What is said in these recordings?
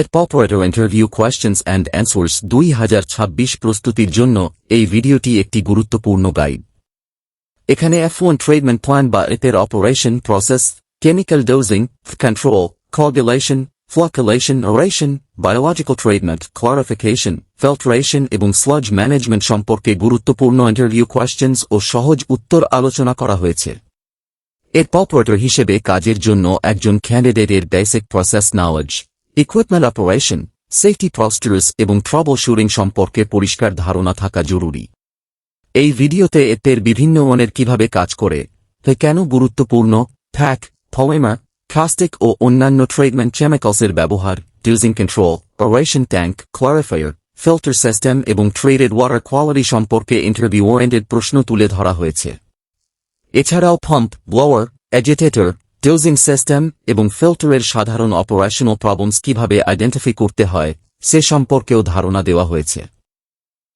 এর operator interview questions and answers 2026 প্রস্তুতির জন্য এই ভিডিওটি একটি গুরুত্বপূর্ণ গাইড। এখানে F1 ট্রিটমেন্ট প্ল্যান বা এর operation process, chemical dosing, control, coagulation, flocculation, aeration, biological treatment, clarification, filtration এবং স্লাজ ম্যানেজমেন্ট সম্পর্কে গুরুত্বপূর্ণ ইন্টারভিউ কোয়েশ্চেন্স ও সহজ উত্তর আলোচনা করা হয়েছে। এর অপারেটর হিসেবে কাজের জন্য একজন ক্যান্ডিডেটের basic process knowledge, equipment operation, safety procedures এবং ট্রাবল শুটিং সম্পর্কে পরিষ্কার ধারণা থাকা জরুরি। এই ভিডিওতে এর বিভিন্ন মানের কিভাবে কাজ করে, কেন গুরুত্বপূর্ণ, ফ্যাক, পলিমার, কাস্টিক ও অন্যান্য ট্রিটমেন্ট কেমিক্যালসের ব্যবহার, dosing control, operation tank, clarifier, filter system এবং ট্রিটেড ওয়াটার কোয়ালিটি সম্পর্কে ইন্টারভিউ ওরিয়েন্টেড প্রশ্ন তুলে ধরা হয়েছে। এছাড়াও pump, blower, agitator, dosing system এবং ফিল্টারের সাধারণ অপারেশনাল প্রবলেমস কিভাবে আইডেন্টিফাই করতে হয় সে সম্পর্কেও ধারণা দেওয়া হয়েছে।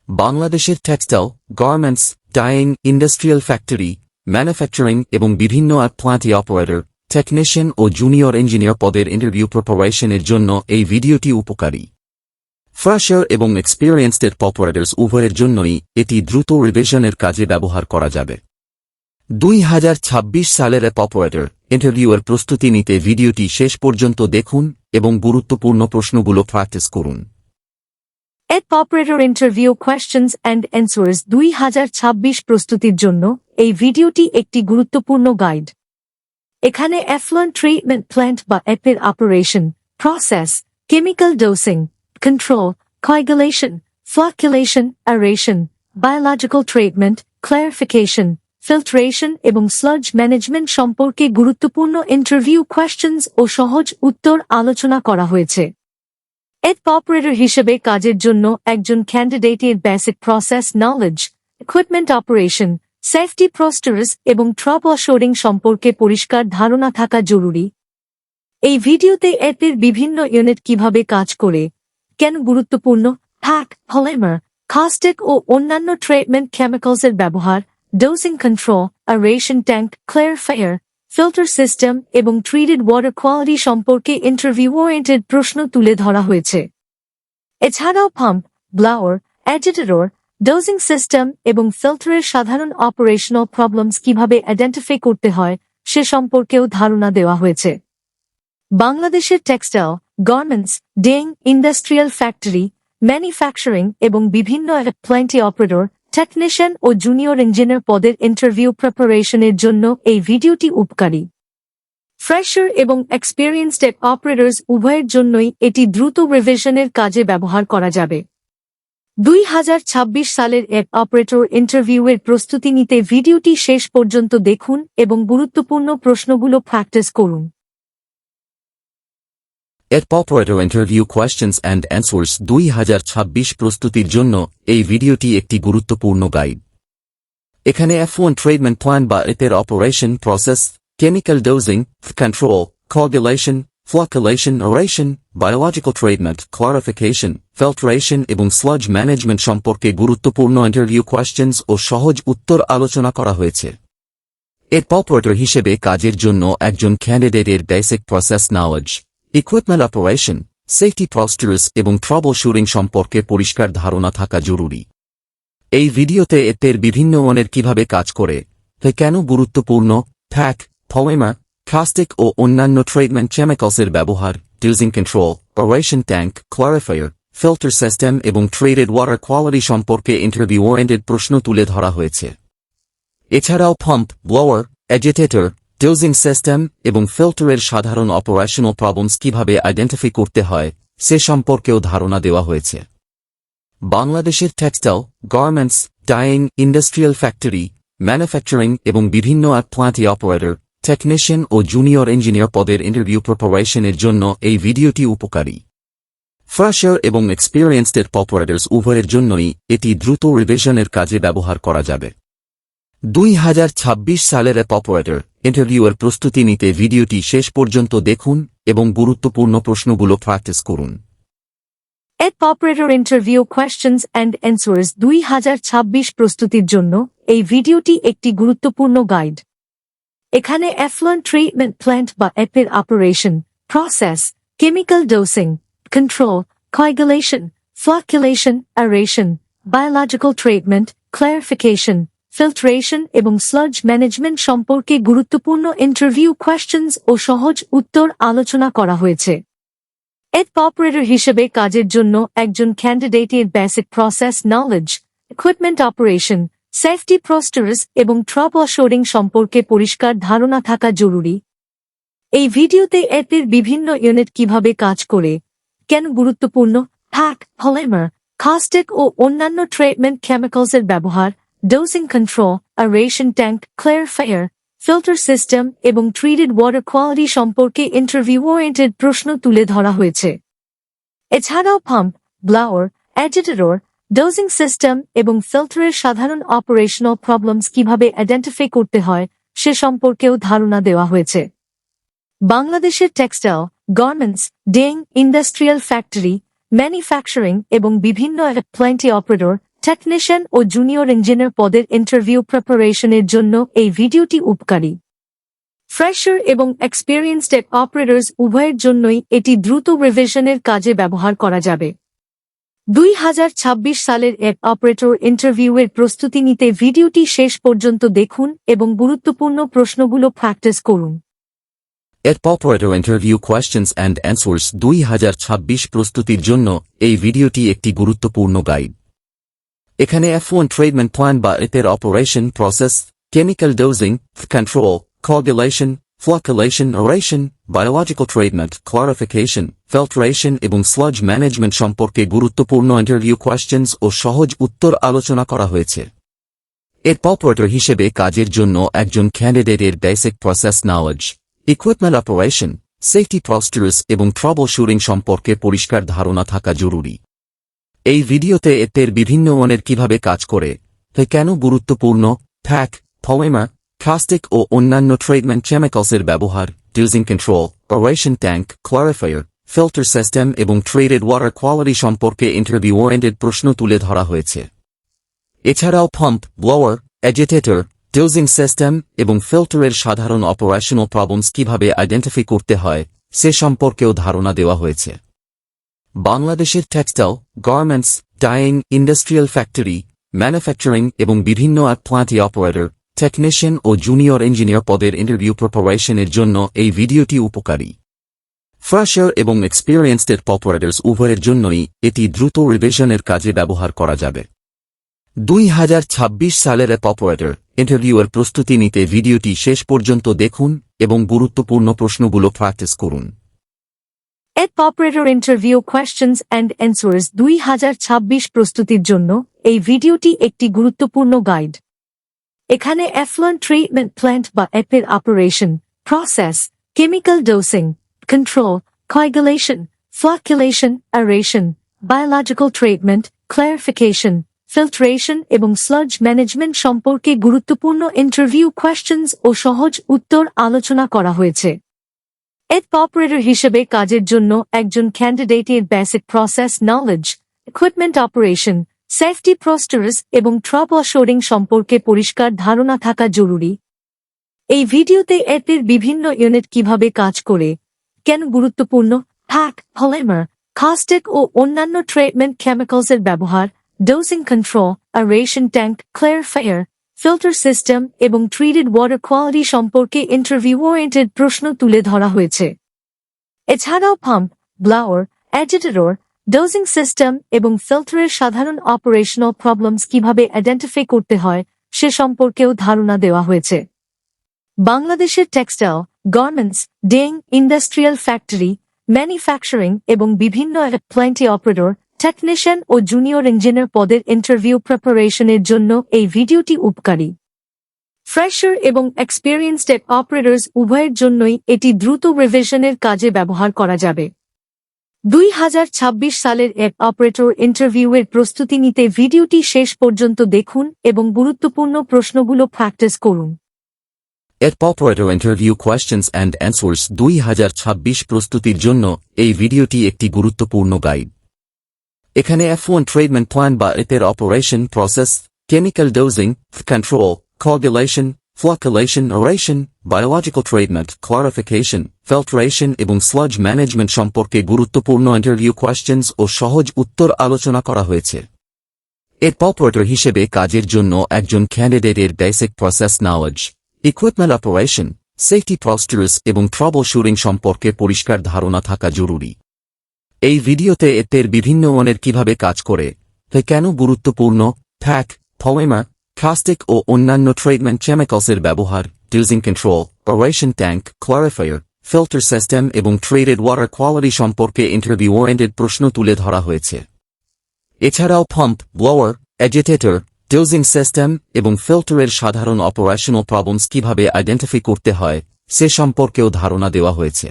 বাংলাদেশের textile, garments, dyeing, industrial factory, manufacturing এবং বিভিন্ন প্ল্যান্টে অপারেটর, টেকনিশিয়ান ও জুনিয়র ইঞ্জিনিয়ার পদের ইন্টারভিউ প্রিপারেশনের জন্য এই ভিডিওটি উপকারী। ফ্রেশার এবং এক্সপিরিয়েন্সড অপারেটরস উভয়ের জন্যই এটি দ্রুত রিভিশনের কাজে ব্যবহার করা যাবে। 2026 সালের অপারেটর ইন্টারভিউয়ের প্রস্তুতি নিতে ভিডিওটি শেষ পর্যন্ত দেখুন এবং গুরুত্বপূর্ণ প্রশ্নগুলো প্র্যাকটিস করুন। Operator interview questions and answers 2026 প্রস্তুতির জন্য এই ভিডিওটি একটি গুরুত্বপূর্ণ গাইড। এখানে F1 ট্রিটমেন্ট প্ল্যান্ট বা এর operation, process, chemical dosing, control, coagulation, flocculation, aeration, biological treatment, clarification, filtration এবং স্লাজ ম্যানেজমেন্ট সম্পর্কে গুরুত্বপূর্ণ ইন্টারভিউ কোয়েশ্চেন্স ও সহজ উত্তর আলোচনা করা হয়েছে। অপারেটর হিসেবে কাজের জন্য একজন ক্যান্ডিডেটের basic process knowledge, equipment operation, safety procedures এবং ট্রাবল শুটিং সম্পর্কে পরিষ্কার ধারণা থাকা জরুরি। এই ভিডিওতে এর বিভিন্ন ইউনিট কিভাবে কাজ করে, কেন গুরুত্বপূর্ণ, ফ্যাক, পলিমার, কাস্টিক ও অন্যান্য ট্রিটমেন্ট কেমিক্যালসের ব্যবহার, dosing control, aeration tank, clarifier, filter system এবং ট্রিটেড ওয়াটার কোয়ালিটি সম্পর্কে ইন্টারভিউ ওরিয়েন্টেড প্রশ্ন তুলে ধরা হয়েছে। এছাড়াও pump, blower, agitator, dosing system এবং ফিল্টারের সাধারণ অপারেশনাল প্রবলেমস কিভাবে আইডেন্টিফাই করতে হয় সে সম্পর্কেও ধারণা দেওয়া হয়েছে। বাংলাদেশের textile, garments, dyeing, industrial factory, manufacturing এবং বিভিন্ন প্ল্যান্টে অপারেটর, টেকনিশিয়ান ও জুনিয়র ইঞ্জিনিয়ার পদের ইন্টারভিউ প্রিপারেশনের জন্য এই ভিডিওটি উপকারী। ফ্রেশার এবং এক্সপিরিয়েন্সড অপারেটরস উভয়ের জন্যই এটি দ্রুত রিভিশনের কাজে ব্যবহার করা যাবে। 2026 সালের অপারেটর ইন্টারভিউয়ের প্রস্তুতি নিতে ভিডিওটি শেষ পর্যন্ত দেখুন এবং গুরুত্বপূর্ণ প্রশ্নগুলো প্র্যাকটিস করুন। Operator interview questions and answers 2026 প্রস্তুতির জন্য এই ভিডিওটি একটি গুরুত্বপূর্ণ গাইড। এখানে F1 ট্রিটমেন্ট প্ল্যান বা এর operation process, chemical dosing, control, coagulation, flocculation, aeration, biological treatment, clarification, filtration এবং স্লাজ ম্যানেজমেন্ট সম্পর্কে গুরুত্বপূর্ণ ইন্টারভিউ কোয়েশ্চেন্স ও সহজ উত্তর আলোচনা করা হয়েছে। অপারেটর হিসেবে কাজের জন্য একজন ক্যান্ডিডেটের basic process knowledge, equipment operation, safety procedures এবং ট্রাবল শুটিং সম্পর্কে পরিষ্কার ধারণা থাকা জরুরি। এই ভিডিওতে এর বিভিন্ন মানের কিভাবে কাজ করে, কেন গুরুত্বপূর্ণ, ফ্যাক, পলিমার, কাস্টিক ও অন্যান্য ট্রিটমেন্ট কেমিক্যালসের ব্যবহার, dosing control, operation tank, clarifier, filter system এবং ট্রিটেড ওয়াটার কোয়ালিটি সম্পর্কে ইন্টারভিউ ওরিয়েন্টেড প্রশ্ন তুলে ধরা হয়েছে। এছাড়াও pump, blower, agitator, dosing system এবং ফিল্টারের সাধারণ অপারেশনাল প্রবলেমস কিভাবে আইডেন্টিফাই করতে হয় সে সম্পর্কেও ধারণা দেওয়া হয়েছে। বাংলাদেশের textile, garments, dyeing, industrial factory, manufacturing এবং বিভিন্ন প্ল্যান্টে অপারেটর, টেকনিশিয়ান ও জুনিয়র ইঞ্জিনিয়ার পদের ইন্টারভিউ প্রিপারেশনের জন্য এই ভিডিওটি উপকারী। ফ্রেশার এবং এক্সপিরিয়েন্সড অপারেটরস উভয়ের জন্যই এটি দ্রুত রিভিশনের কাজে ব্যবহার করা যাবে। 2026 সালের অপারেটর ইন্টারভিউয়ের প্রস্তুতি নিতে ভিডিওটি শেষ পর্যন্ত দেখুন এবং গুরুত্বপূর্ণ প্রশ্নগুলো প্র্যাকটিস করুন। Operator interview questions and answers 2026 প্রস্তুতির জন্য এই ভিডিওটি একটি গুরুত্বপূর্ণ গাইড। এখানে F1 ট্রিটমেন্ট প্ল্যান্ট বা এর operation, process, chemical dosing, control, coagulation, flocculation, aeration, biological treatment, clarification, filtration এবং স্লাজ ম্যানেজমেন্ট সম্পর্কে গুরুত্বপূর্ণ ইন্টারভিউ কোয়েশ্চেনস ও সহজ উত্তর আলোচনা করা হয়েছে। এড অপারেটর হিসেবে কাজের জন্য একজন ক্যান্ডিডেটের basic process knowledge, equipment operation, safety procedures এবং ট্রাবল শুটিং সম্পর্কে পরিষ্কার ধারণা থাকা জরুরি। এই ভিডিওতে এদের বিভিন্ন ইউনিট কিভাবে কাজ করে, কেন গুরুত্বপূর্ণ, হ্যাক, পলিমার, কাস্টিক ও অন্যান্য ট্রিটমেন্ট কেমিক্যালসের ব্যবহার, dosing control, aeration tank, clarifier, filter system এবং ট্রিটেড ওয়াটার কোয়ালিটি সম্পর্কে ইন্টারভিউ ওরিয়েন্টেড প্রশ্ন তুলে ধরা হয়েছে। এছাড়াও pump, blower, agitator, dosing system এবং ফিল্টারের সাধারণ অপারেশনাল প্রবলেমস কিভাবে আইডেন্টিফাই করতে হয় সে সম্পর্কেও ধারণা দেওয়া হয়েছে। বাংলাদেশের textile, garments, ডেইং, industrial factory, manufacturing এবং বিভিন্ন প্ল্যান্টে অপারেটর, টেকনিশিয়ান ও জুনিয়র ইঞ্জিনিয়ার পদের ইন্টারভিউ প্রিপারেশনের জন্য এই ভিডিওটি উপকারী। ফ্রেশার এবং এক্সপেরিয়েন্সড অপারেটরস উভয়ের জন্যই এটি দ্রুত রিভিশনের কাজে ব্যবহার করা যাবে। 2026 সালের এক অপারেটর ইন্টারভিউয়ের প্রস্তুতি নিতে ভিডিওটি শেষ পর্যন্ত দেখুন এবং গুরুত্বপূর্ণ প্রশ্নগুলো প্র্যাকটিস করুন। এড operator interview questions and answers 2026 প্রস্তুতির জন্য এই ভিডিওটি একটি গুরুত্বপূর্ণ গাইড। এখানে F1 ট্রিটমেন্ট প্ল্যান বা এদের operation process, chemical dosing, control, coagulation, flocculation, aeration, biological treatment, clarification, filtration এবং স্লাজ ম্যানেজমেন্ট সম্পর্কে গুরুত্বপূর্ণ ইন্টারভিউ কোয়েশ্চেনস ও সহজ উত্তর আলোচনা করা হয়েছে। এড অপারেটর হিসেবে কাজের জন্য একজন ক্যান্ডিডেটের basic process knowledge, equipment operation, safety procedures এবং ট্রাবল শুটিং সম্পর্কে পরিষ্কার ধারণা থাকা জরুরি। এই ভিডিওতে এদের বিভিন্ন মানের কিভাবে কাজ করে, তা কেন গুরুত্বপূর্ণ, হ্যাক, পলিমার, কাস্টিক ও অন্যান্য ট্রিটমেন্ট কেমিক্যালসের ব্যবহার, dosing control, aeration tank, clarifier, filter system এবং ট্রিটেড ওয়াটার কোয়ালিটি সম্পর্কে ইন্টারভিউ ওরিয়েন্টেড প্রশ্ন তুলে ধরা হয়েছে। এছাড়াও pump, blower, agitator, dosing system এবং ফিল্টারের সাধারণ অপারেশনাল প্রবলেমস কিভাবে আইডেন্টিফাই করতে হয় সে সম্পর্কেও ধারণা দেওয়া হয়েছে। বাংলাদেশের textile, garments, dyeing, industrial factory, manufacturing এবং বিভিন্ন প্ল্যান্টে অপারেটর, টেকনিশিয়ান ও জুনিয়র ইঞ্জিনিয়ার পদের ইন্টারভিউ প্রিপারেশনের জন্য এই ভিডিওটি উপকারী। ফ্রেশার এবং এক্সপেরিয়েন্সড অপারেটরস উভয়ের জন্যই এটি দ্রুত রিভিশনের কাজে ব্যবহার করা যাবে। 2026 সালের অপারেটর ইন্টারভিউয়ের প্রস্তুতি নিতে ভিডিওটি শেষ পর্যন্ত দেখুন এবং গুরুত্বপূর্ণ প্রশ্নগুলো প্র্যাকটিস করুন। এড operator interview questions and answers 2026 প্রস্তুতির জন্য এই ভিডিওটি একটি গুরুত্বপূর্ণ গাইড। এখানে F1 ট্রিটমেন্ট প্ল্যান্ট বা এপের operation, process, chemical dosing, control, coagulation, flocculation, aeration, biological treatment, clarification, filtration এবং স্লাজ ম্যানেজমেন্ট সম্পর্কে গুরুত্বপূর্ণ ইন্টারভিউ কোয়েশ্চেনস ও সহজ উত্তর আলোচনা করা হয়েছে। এড অপারেটর হিসেবে কাজের জন্য একজন ক্যান্ডিডেটের basic process knowledge, equipment operation, safety procedures এবং ট্রাবল শুটিং সম্পর্কে পরিষ্কার ধারণা থাকা জরুরি। এই ভিডিওতে এদের বিভিন্ন ইউনিট কিভাবে কাজ করে, কেন গুরুত্বপূর্ণ, হ্যাক, পলিমার, কাস্টিক ও অন্যান্য ট্রিটমেন্ট কেমিক্যালসের ব্যবহার, dosing control, aeration tank, clarifier, filter system এবং ট্রিটেড ওয়াটার কোয়ালিটি সম্পর্কে ইন্টারভিউ ওরিয়েন্টেড প্রশ্ন তুলে ধরা হয়েছে। এছাড়াও pump, blower, agitator, dosing system এবং ফিল্টারের সাধারণ অপারেশনাল প্রবলেমস কিভাবে আইডেন্টিফাই করতে হয় সে সম্পর্কেও ধারণা দেওয়া হয়েছে। বাংলাদেশের textile, garments, ডেইং, industrial factory, manufacturing এবং বিভিন্ন প্ল্যান্টে অপারেটর, টেকনিশিয়ান ও জুনিয়র ইঞ্জিনিয়ার পদের ইন্টারভিউ প্রিপারেশনের জন্য এই ভিডিওটি উপকারী। ফ্রেশার এবং এক্সপেরিয়েন্সড অপারেটরস উভয়ের জন্যই এটি দ্রুত রিভিশনের কাজে ব্যবহার করা যাবে। 2026 সালের এক অপারেটর ইন্টারভিউয়ের প্রস্তুতি নিতে ভিডিওটি শেষ পর্যন্ত দেখুন এবং গুরুত্বপূর্ণ প্রশ্নগুলো প্র্যাকটিস করুন। এড operator interview questions and answers 2026 প্রস্তুতির জন্য এই ভিডিওটি একটি গুরুত্বপূর্ণ গাইড। এখানে F1 ট্রিটমেন্ট প্ল্যান বা এদের operation process, chemical dosing, control, coagulation, flocculation, aeration, biological treatment, clarification, filtration এবং স্লাজ ম্যানেজমেন্ট সম্পর্কে গুরুত্বপূর্ণ ইন্টারভিউ কোয়েশ্চেন্স ও সহজ উত্তর আলোচনা করা হয়েছে। এর অপারেটর হিসেবে কাজের জন্য একজন ক্যান্ডিডেটের basic process knowledge, equipment operation, safety procedures এবং ট্রাবল শুটিং সম্পর্কে পরিষ্কার ধারণা থাকা জরুরি। এই ভিডিওতে এর বিভিন্ন ওনের কিভাবে কাজ করে, তা কেন গুরুত্বপূর্ণ, ফ্যাক, পলিমার, কাস্টিক ও অন্যান্য ট্রিটমেন্ট কেমিক্যালসের ব্যবহার, dosing control, operation tank, clarifier, filter system এবং ট্রিটেড ওয়াটার কোয়ালিটি সম্পর্কে ইন্টারভিউ ওরিয়েন্টেড প্রশ্ন তুলে ধরা হয়েছে। এছাড়াও pump, blower, agitator, dosing system এবং ফিল্টারের সাধারণ অপারেশনাল প্রবলেমস কিভাবে আইডেন্টিফাই করতে হয় সে সম্পর্কেও ধারণা দেওয়া হয়েছে।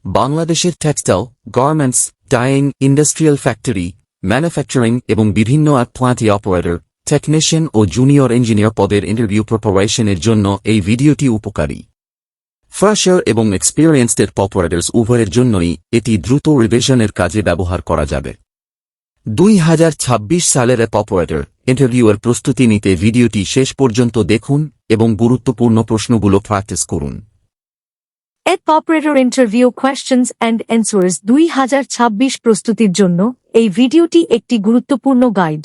বাংলাদেশের textile, garments, dyeing, industrial factory, manufacturing এবং বিভিন্ন প্ল্যান্টে অপারেটর, টেকনিশিয়ান ও জুনিয়র ইঞ্জিনিয়ার পদের ইন্টারভিউ প্রিপারেশনের জন্য এই ভিডিওটি উপকারী। ফ্রেশার এবং এক্সপিরিয়েন্সড অপারেটরস উভয়ের জন্যই এটি দ্রুত রিভিশনের কাজে ব্যবহার করা যাবে। 2026 সালের অপারেটর ইন্টারভিউয়ের প্রস্তুতি নিতে ভিডিওটি শেষ পর্যন্ত দেখুন এবং গুরুত্বপূর্ণ প্রশ্নগুলো প্র্যাকটিস করুন। Operator interview questions and answers 2026 প্রস্তুতির জন্য এই ভিডিওটি একটি গুরুত্বপূর্ণ গাইড।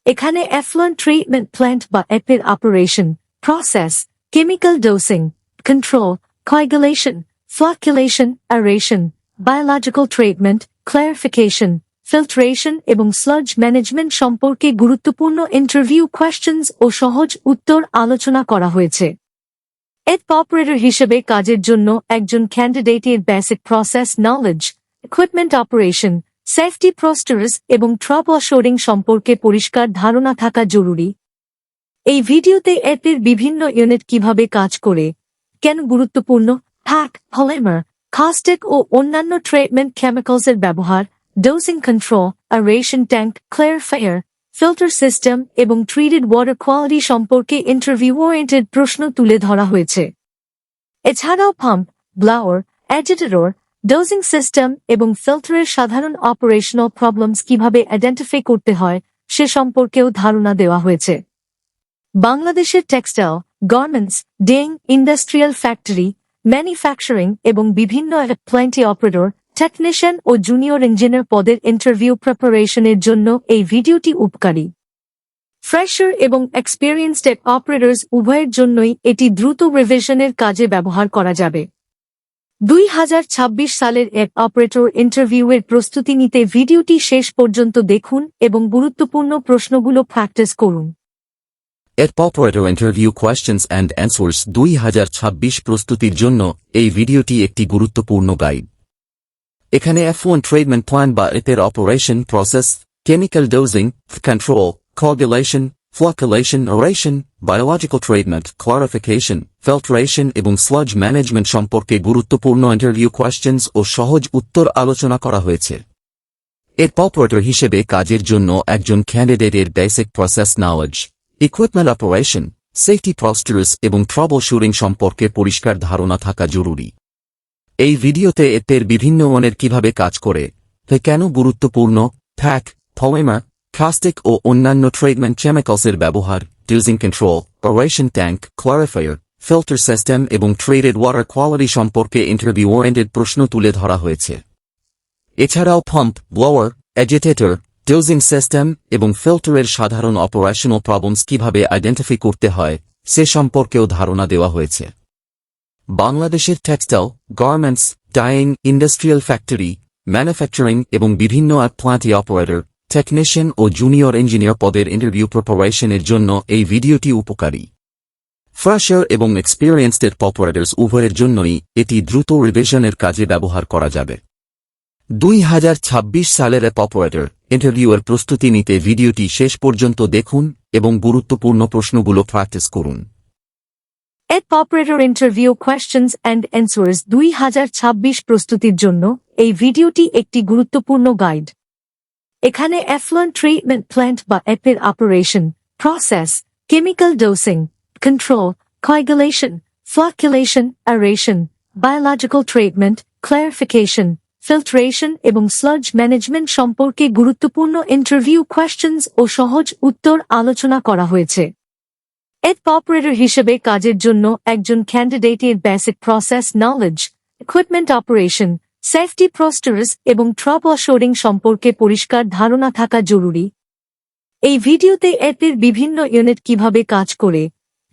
এখানে এফলুয়েন্ট ট্রিটমেন্ট প্ল্যান্ট বা এপের operation, process, chemical dosing, control, coagulation, flocculation, aeration, biological treatment, clarification, filtration এবং স্লাজ ম্যানেজমেন্ট সম্পর্কে গুরুত্বপূর্ণ ইন্টারভিউ কোয়েশ্চেন্স ও সহজ উত্তর আলোচনা করা হয়েছে। অপারেটর হিসেবে কাজের জন্য একজন ক্যান্ডিডেটের basic process knowledge, equipment operation, safety procedures এবং ট্রাবল শুটিং সম্পর্কে পরিষ্কার ধারণা থাকা জরুরি। এই ভিডিওতে এর বিভিন্ন ইউনিট কিভাবে কাজ করে, কেন গুরুত্বপূর্ণ, ফ্যাক, পলিমার, কাস্টিক ও অন্যান্য ট্রিটমেন্ট কেমিক্যালসের ব্যবহার, dosing control, aeration tank, clarifier, filter system এবং ট্রিটেড ওয়াটার কোয়ালিটি সম্পর্কে ইন্টারভিউ ওরিয়েন্টেড প্রশ্ন তুলে ধরা হয়েছে। এছাড়াও পাম্প, ব্লাওয়ার, এজিটেটর, ডোজিং সিস্টেম এবং ফিল্টারের সাধারণ অপারেশনাল প্রবলেমস কিভাবে আইডেন্টিফাই করতে হয় সে সম্পর্কেও ধারণা দেওয়া হয়েছে। বাংলাদেশের textile, garments, ডেইং, industrial factory, manufacturing এবং বিভিন্ন প্ল্যান্টে অপারেটর, টেকনিশিয়ান ও জুনিয়র ইঞ্জিনিয়ার পদের ইন্টারভিউ প্রিপারেশনের জন্য এই ভিডিওটি উপকারী। ফ্রেশার এবং এক্সপিরিয়েন্সড অপারেটরস উভয়ের জন্যই এটি দ্রুত রিভিশনের কাজে ব্যবহার করা যাবে। 2026 সালের অপারেটর ইন্টারভিউয়ের প্রস্তুতি নিতে ভিডিওটি শেষ পর্যন্ত দেখুন এবং গুরুত্বপূর্ণ প্রশ্নগুলো প্র্যাকটিস করুন। Operator interview questions and answers 2026 প্রস্তুতির জন্য এই ভিডিওটি একটি গুরুত্বপূর্ণ গাইড। এখানে F1 ট্রিটমেন্ট প্ল্যান বা এর operation, process, chemical dosing, control, coagulation, flocculation, aeration, biological treatment, clarification, filtration এবং স্লাজ ম্যানেজমেন্ট সম্পর্কে গুরুত্বপূর্ণ ইন্টারভিউ কোয়েশ্চেন্স ও সহজ উত্তর আলোচনা করা হয়েছে। অপারেটর হিসেবে কাজের জন্য একজন ক্যান্ডিডেটের basic process knowledge, equipment operation, safety procedures এবং ট্রাবল শুটিং সম্পর্কে পরিষ্কার ধারণা থাকা জরুরি। এই ভিডিওতে এর বিভিন্ন ওনের কিভাবে কাজ করে, তা কেন গুরুত্বপূর্ণ, ফ্যাক, পলিমার, কাস্টিক ও অন্যান্য ট্রিটমেন্ট কেমিক্যালসের ব্যবহার, dosing control, operation tank, clarifier, filter system এবং ট্রিটেড ওয়াটার কোয়ালিটি সম্পর্কে ইন্টারভিউ ওরিয়েন্টেড প্রশ্ন তুলে ধরা হয়েছে। এছাড়াও pump, blower, agitator, dosing system এবং ফিল্টারের সাধারণ অপারেশনাল প্রবলেমস কিভাবে আইডেন্টিফাই করতে হয় সে সম্পর্কেও ধারণা দেওয়া হয়েছে। বাংলাদেশের textile, garments, dyeing, industrial factory, manufacturing এবং বিভিন্ন প্ল্যান্টে অপারেটর, টেকনিশিয়ান ও জুনিয়র ইঞ্জিনিয়ার পদের ইন্টারভিউ প্রিপারেশনের জন্য এই ভিডিওটি উপকারী। ফ্রেশার এবং এক্সপিরিয়েন্সড অপারেটরস উভয়ের জন্যই এটি দ্রুত রিভিশনের কাজে ব্যবহার করা যাবে। 2026 সালের অপারেটর ইন্টারভিউয়ের প্রস্তুতি নিতে ভিডিওটি শেষ পর্যন্ত দেখুন এবং গুরুত্বপূর্ণ প্রশ্নগুলো প্র্যাকটিস করুন। Operator interview questions and answers 2026 প্রস্তুতির জন্য এই ভিডিওটি একটি গুরুত্বপূর্ণ গাইড। এখানে এফলুয়েন্ট ট্রিটমেন্ট প্ল্যান্ট বা এপের operation, process, chemical dosing, control, coagulation, flocculation, aeration, biological treatment, clarification, filtration এবং স্লাজ ম্যানেজমেন্ট সম্পর্কে গুরুত্বপূর্ণ ইন্টারভিউ কোয়েশ্চেন্স ও সহজ উত্তর আলোচনা করা হয়েছে। এপ অপারেটর হিসেবে কাজের জন্য একজন ক্যান্ডিডেটের basic process knowledge, equipment operation, safety procedures এবং ট্রাবল শুটিং সম্পর্কে পরিষ্কার ধারণা থাকা জরুরি। এই ভিডিওতে এপের বিভিন্ন ইউনিট কিভাবে কাজ করে,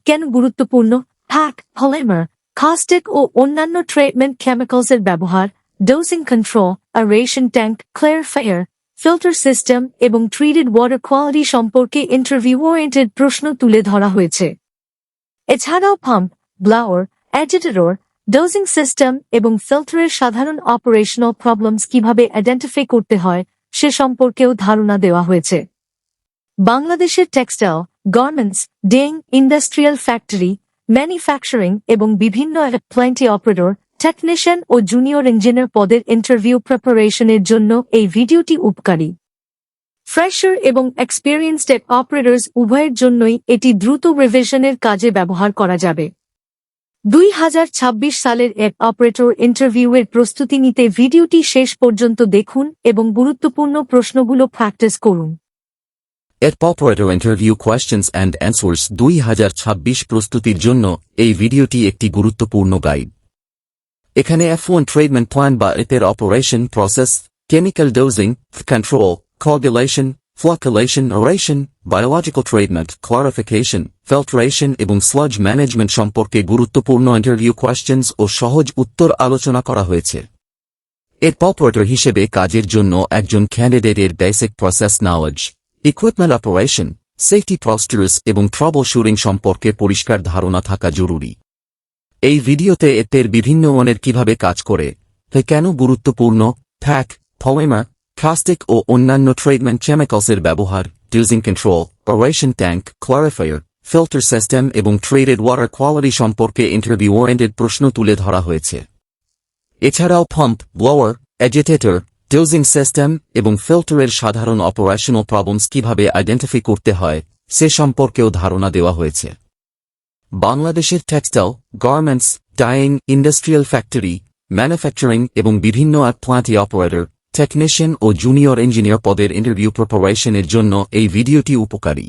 কেন গুরুত্বপূর্ণ, হ্যাক, পলিমার, কাস্টিক ও অন্যান্য ট্রিটমেন্ট কেমিক্যালসের ব্যবহার, dosing control, aeration tank, clarifier, filter system এবং ট্রিটেড ওয়াটার কোয়ালিটি সম্পর্কে ইন্টারভিউ ওরিয়েন্টেড প্রশ্ন তুলে ধরা হয়েছে। এছাড়াও pump, blower, agitator, dosing system এবং ফিল্টারের সাধারণ অপারেশনাল প্রবলেমস কিভাবে আইডেন্টিফাই করতে হয় সে সম্পর্কেও ধারণা দেওয়া হয়েছে। বাংলাদেশের textile, garments, ডেইং, industrial factory, manufacturing এবং বিভিন্ন প্ল্যান্টে অপারেটর, টেকনিশিয়ান ও জুনিয়র ইঞ্জিনিয়ার পদের ইন্টারভিউ প্রিপারেশনের জন্য এই ভিডিওটি উপকারী। ফ্রেশার এবং এক্সপেরিয়েন্সড এপ অপারেটরস উভয়ের জন্যই এটি দ্রুত রিভিশনের কাজে ব্যবহার করা যাবে। 2026 সালের এপ অপারেটর ইন্টারভিউয়ের প্রস্তুতি নিতে ভিডিওটি শেষ পর্যন্ত দেখুন এবং গুরুত্বপূর্ণ প্রশ্নগুলো প্র্যাকটিস করুন। App operator interview questions and answers 2026 প্রস্তুতির জন্য এই ভিডিওটি একটি গুরুত্বপূর্ণ গাইড। এখানে F1 ট্রিটমেন্ট প্ল্যান বা এপের operation process, chemical dosing, control, coagulation, flocculation, aeration, biological treatment, clarification, filtration এবং স্লাজ ম্যানেজমেন্ট সম্পর্কে গুরুত্বপূর্ণ ইন্টারভিউ কোয়েশ্চেন্স ও সহজ উত্তর আলোচনা করা হয়েছে। এপ অপারেটর হিসেবে কাজের জন্য একজন ক্যান্ডিডেটের basic process knowledge, equipment operation, safety procedures এবং ট্রাবল শুটিং সম্পর্কে পরিষ্কার ধারণা থাকা জরুরি। এই ভিডিওতে এপের বিভিন্ন মানের কিভাবে কাজ করে, তা কেন গুরুত্বপূর্ণ, হ্যাক, পলিমার, কাস্টিক ও অন্যান্য ট্রিটমেন্ট কেমিক্যালসের ব্যবহার, dosing control, aeration tank, clarifier, filter system এবং ট্রিটেড ওয়াটার কোয়ালিটি সম্পর্কে ইন্টারভিউ ওরিয়েন্টেড প্রশ্ন তুলে ধরা হয়েছে। এছাড়াও pump, blower, agitator, dosing system এবং ফিল্টারের সাধারণ অপারেশনাল প্রবলেমস কিভাবে আইডেন্টিফাই করতে হয় সে সম্পর্কেও ধারণা দেওয়া হয়েছে। বাংলাদেশের textile, garments, dyeing, industrial factory, manufacturing এবং বিভিন্ন প্ল্যান্টে অপারেটর, টেকনিশিয়ান ও জুনিয়র ইঞ্জিনিয়ার পদের ইন্টারভিউ প্রিপারেশনের জন্য এই ভিডিওটি উপকারী।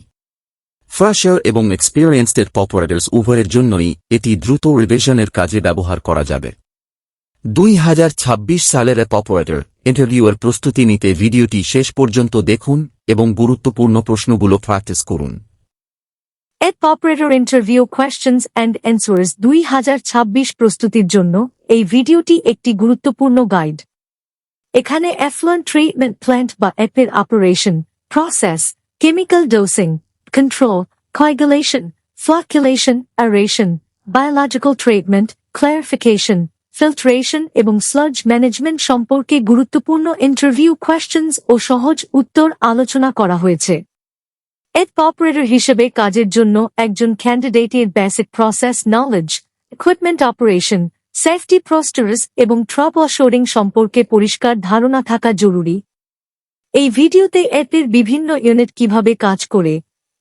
ফ্রেশার এবং এক্সপেরিয়েন্সড এপ অপারেটরস উভয়ের জন্যই এটি দ্রুত রিভিশনের কাজে ব্যবহার করা যাবে। 2026 সালের এপ অপারেটর ইন্টারভিউয়ের প্রস্তুতি নিতে ভিডিওটি শেষ পর্যন্ত দেখুন এবং গুরুত্বপূর্ণ প্রশ্নগুলো প্র্যাকটিস করুন। App operator interview questions and answers 2026 প্রস্তুতির জন্য এই ভিডিওটি একটি গুরুত্বপূর্ণ গাইড। এখানে F1 ট্রিটমেন্ট প্ল্যান্ট বা এপের operation, process, chemical dosing, control, coagulation, flocculation, aeration, biological treatment, clarification, filtration এবং স্লাজ ম্যানেজমেন্ট সম্পর্কে গুরুত্বপূর্ণ ইন্টারভিউ কোয়েশ্চেন্স ও সহজ উত্তর আলোচনা করা হয়েছে। এপ অপারেটর হিসেবে কাজের জন্য একজন ক্যান্ডিডেটের basic process knowledge, equipment operation, safety procedures এবং ট্রাবল শুটিং সম্পর্কে পরিষ্কার ধারণা থাকা জরুরি। এই ভিডিওতে এপের বিভিন্ন ইউনিট কিভাবে কাজ করে,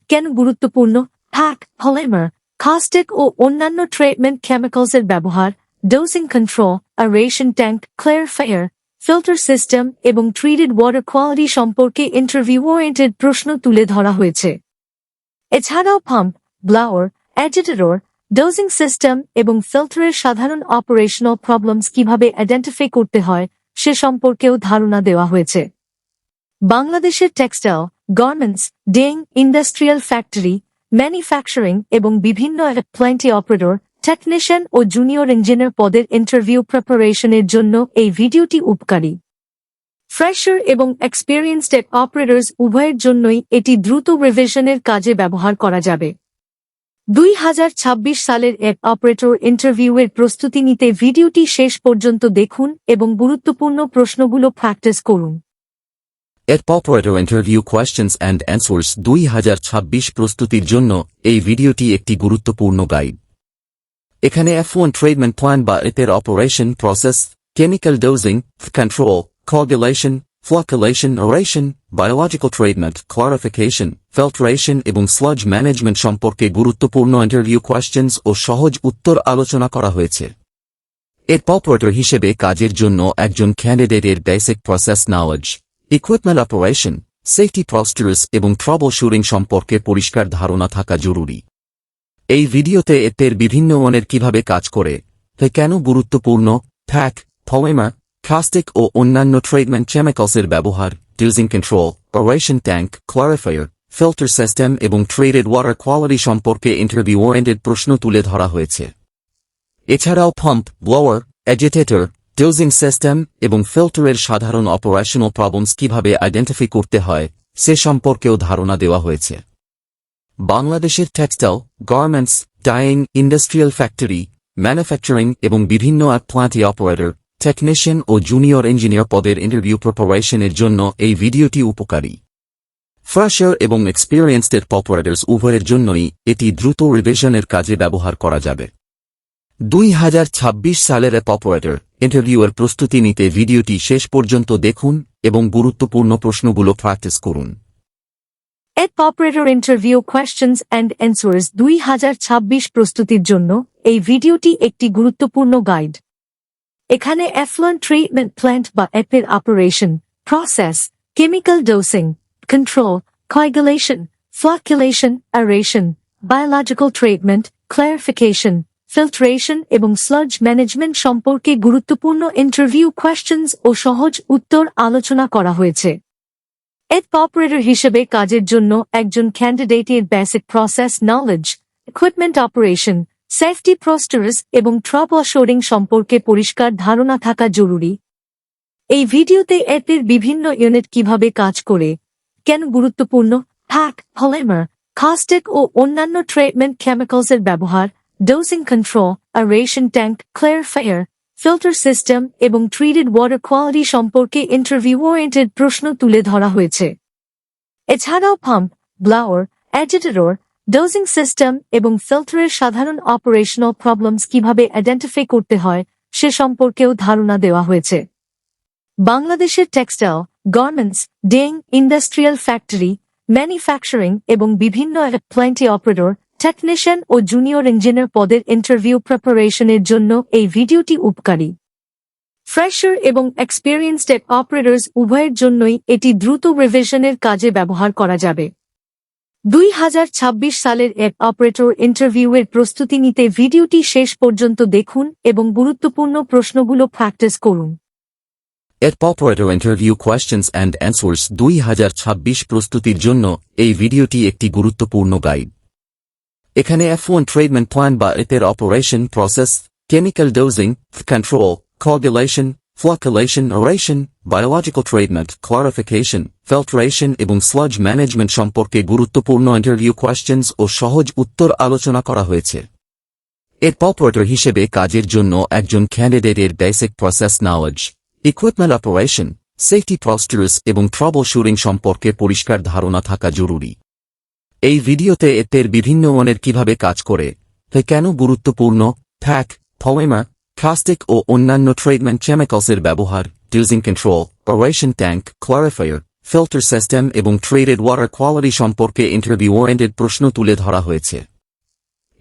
কেন গুরুত্বপূর্ণ, হ্যাক, পলিমার, কাস্টিক ও অন্যান্য ট্রিটমেন্ট কেমিক্যালসের ব্যবহার, dosing control, aeration tank, clarifier, filter system এবং ট্রিটেড ওয়াটার কোয়ালিটি সম্পর্কে ইন্টারভিউ ওরিয়েন্টেড প্রশ্ন তুলে ধরা হয়েছে। এছাড়াও pump, blower, agitator, dosing system এবং ফিল্টারের সাধারণ অপারেশনাল প্রবলেমস কিভাবে আইডেন্টিফাই করতে হয় সে সম্পর্কেও ধারণা দেওয়া হয়েছে। বাংলাদেশের textile, garments, ডেইং, industrial factory, manufacturing এবং বিভিন্ন প্ল্যান্টে অপারেটর, টেকনিশিয়ান ও জুনিয়র ইঞ্জিনিয়ার পদের ইন্টারভিউ প্রিপারেশনের জন্য এই ভিডিওটি উপকারী। ফ্রেশার এবং এক্সপেরিয়েন্সড এপ অপারেটরস উভয়ের জন্যই এটি দ্রুত রিভিশনের কাজে ব্যবহার করা যাবে। 2026 সালের এপ অপারেটর ইন্টারভিউয়ের প্রস্তুতি নিতে ভিডিওটি শেষ পর্যন্ত দেখুন এবং গুরুত্বপূর্ণ প্রশ্নগুলো প্র্যাকটিস করুন। App operator interview questions and answers 2026 প্রস্তুতির জন্য এই ভিডিওটি একটি গুরুত্বপূর্ণ গাইড। এখানে F1 ট্রিটমেন্ট প্ল্যান বা এপের operation process, chemical dosing, control, coagulation, flocculation, aeration, biological treatment, clarification, filtration এবং স্লাজ ম্যানেজমেন্ট সম্পর্কে গুরুত্বপূর্ণ ইন্টারভিউ কোয়েশ্চেন্স ও সহজ উত্তর আলোচনা করা হয়েছে। এপ অপারেটর হিসেবে কাজের জন্য একজন ক্যান্ডিডেটের basic process knowledge, equipment operation, safety procedures এবং ট্রাবল শুটিং সম্পর্কে পরিষ্কার ধারণা থাকা জরুরি। এই ভিডিওতে এর বিভিন্ন মনের কিভাবে কাজ করে, কেন গুরুত্বপূর্ণ, ফ্যাক, পলিমার, প্লাস্টিক ও অন্যান্য ট্রিটমেন্ট কেমিক্যালসের ব্যবহার, dosing control, operation tank, clarifier, filter system এবং ট্রিটেড ওয়াটার কোয়ালিটি সম্পর্কে ইন্টারভিউ ওরিয়েন্টেড প্রশ্ন তুলে ধরা হয়েছে। এছাড়াও pump, blower, agitator, dosing system এবং ফিল্টারের সাধারণ অপারেশনাল প্রবলেমস কিভাবে আইডেন্টিফাই করতে হয় সে সম্পর্কেও ধারণা দেওয়া হয়েছে। বাংলাদেশের textile, garments, dyeing, industrial factory, manufacturing এবং বিভিন্ন প্লান্টে অপারেটর, টেকনিশিয়ান ও জুনিয়র ইঞ্জিনিয়ার পদের ইন্টারভিউ প্রিপারেশনের জন্য এই ভিডিওটি উপকারী। ফ্রেশার এবং এক্সপিরিয়েন্সড অপারেটরস উভয়ের জন্যই এটি দ্রুত রিভিশনের কাজে ব্যবহার করা যাবে। 2026 সালের অপারেটর ইন্টারভিউয়ের প্রস্তুতি নিতে ভিডিওটি শেষ পর্যন্ত দেখুন এবং গুরুত্বপূর্ণ প্রশ্নগুলো প্র্যাকটিস করুন। এড operator interview questions and answers 2026 প্রস্তুতির জন্য এই ভিডিওটি একটি গুরুত্বপূর্ণ গাইড। এখানে এফলুয়েন্ট ট্রিটমেন্ট প্ল্যান্ট বা এপের operation, process, chemical dosing, control, coagulation, flocculation, aeration, biological treatment, clarification, filtration এবং স্লাজ ম্যানেজমেন্ট সম্পর্কে গুরুত্বপূর্ণ ইন্টারভিউ কোয়েশ্চেন্স ও সহজ উত্তর আলোচনা করা হয়েছে। এড অপারেটর হিসেবে কাজের জন্য একজন ক্যান্ডিডেটের basic process knowledge, equipment operation, safety procedures এবং ট্রাবল শুটিং সম্পর্কে পরিষ্কার ধারণা থাকা জরুরি। এই ভিডিওতে এদের বিভিন্ন ইউনিট কিভাবে কাজ করে, কেন গুরুত্বপূর্ণ, ফ্যাক, পলিমার, কাস্টিক ও অন্যান্য ট্রিটমেন্ট কেমিক্যালসের ব্যবহার, dosing control, aeration tank, clarifier, filter system এবং ট্রিটেড ওয়াটার কোয়ালিটি সম্পর্কে ইন্টারভিউ ওরিয়েন্টেড প্রশ্ন তুলে ধরা হয়েছে। এছাড়াও পাম্প, ব্লাওয়ার, এজিটেটর, ডোজিং সিস্টেম এবং ফিল্টারের সাধারণ অপারেশনাল প্রবলেমস কিভাবে আইডেন্টিফাই করতে হয় সে সম্পর্কেও ধারণা দেওয়া হয়েছে। বাংলাদেশের textile, garments, ডেইং, industrial factory, manufacturing এবং বিভিন্ন প্ল্যান্টে অপারেটর, টেকনিশিয়ান ও জুনিয়র ইঞ্জিনিয়ার পদের ইন্টারভিউ প্রিপারেশনের জন্য এই ভিডিওটি উপকারী। ফ্রেশার এবং এক্সপিরিয়েন্সড অপারেটরস উভয়ের জন্যই এটি দ্রুত রিভিশনের কাজে ব্যবহার করা যাবে। 2026 সালের এক অপারেটর ইন্টারভিউয়ের প্রস্তুতি নিতে ভিডিওটি শেষ পর্যন্ত দেখুন এবং গুরুত্বপূর্ণ প্রশ্নগুলো প্র্যাকটিস করুন। এড operator interview questions and answers 2026 প্রস্তুতির জন্য এই ভিডিওটি একটি গুরুত্বপূর্ণ গাইড। এখানে F1 ট্রিটমেন্ট প্ল্যান বা এর operation, process, chemical dosing, control, coagulation, flocculation, aeration, biological treatment, clarification, filtration এবং স্লাজ ম্যানেজমেন্ট সম্পর্কে গুরুত্বপূর্ণ ইন্টারভিউ কোয়েশ্চেন্স ও সহজ উত্তর আলোচনা করা হয়েছে। এড অপারেটর হিসেবে কাজের জন্য একজন ক্যান্ডিডেটের basic process knowledge, equipment operation, safety procedures এবং ট্রাবল শুটিং সম্পর্কে পরিষ্কার ধারণা থাকা জরুরি। এই ভিডিওতে এর বিভিন্ন মনের কিভাবে কাজ করে, কেন গুরুত্বপূর্ণ, ফ্যাক, পলিমার, প্লাস্টিক ও অন্যান্য ট্রিটমেন্ট কেমিক্যালসের ব্যবহার, dosing control, operation tank, clarifier, filter system এবং ট্রিটেড ওয়াটার কোয়ালিটি সম্পর্কে ইন্টারভিউ ওরিয়েন্টেড প্রশ্ন তুলে ধরা হয়েছে।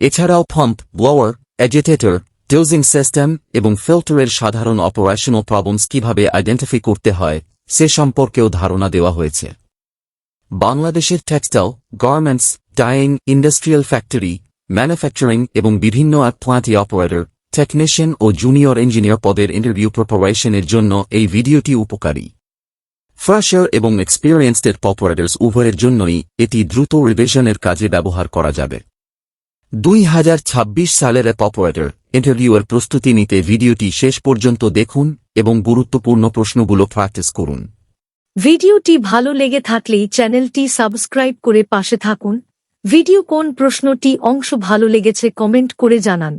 এছাড়াও pump, blower, agitator, dosing system এবং ফিল্টারের সাধারণ অপারেশনাল প্রবলেমস কিভাবে আইডেন্টিফাই করতে হয় সে সম্পর্কেও ধারণা দেওয়া হয়েছে। বাংলাদেশের textile, garments, dyeing, industrial factory, manufacturing এবং বিভিন্ন প্লান্টে অপারেটর, টেকনিশিয়ান ও জুনিয়র ইঞ্জিনিয়ার পদের ইন্টারভিউ প্রিপারেশনের জন্য এই ভিডিওটি উপকারী। ফ্রেশার এবং এক্সপিরিয়েন্সড অপারেটরস উভয়ের জন্যই এটি দ্রুত রিভিশনের কাজে ব্যবহার করা যাবে। 2026 সালের অপারেটর ইন্টারভিউয়ের প্রস্তুতি নিতে ভিডিওটি শেষ পর্যন্ত দেখুন এবং গুরুত্বপূর্ণ প্রশ্নগুলো প্র্যাকটিস করুন। ভিডিওটি ভালো লেগে থাকলেই চ্যানেলটি সাবস্ক্রাইব করে পাশে থাকুন। ভিডিও কোন প্রশ্নটি অংশ ভালো লেগেছে কমেন্ট করে জানান।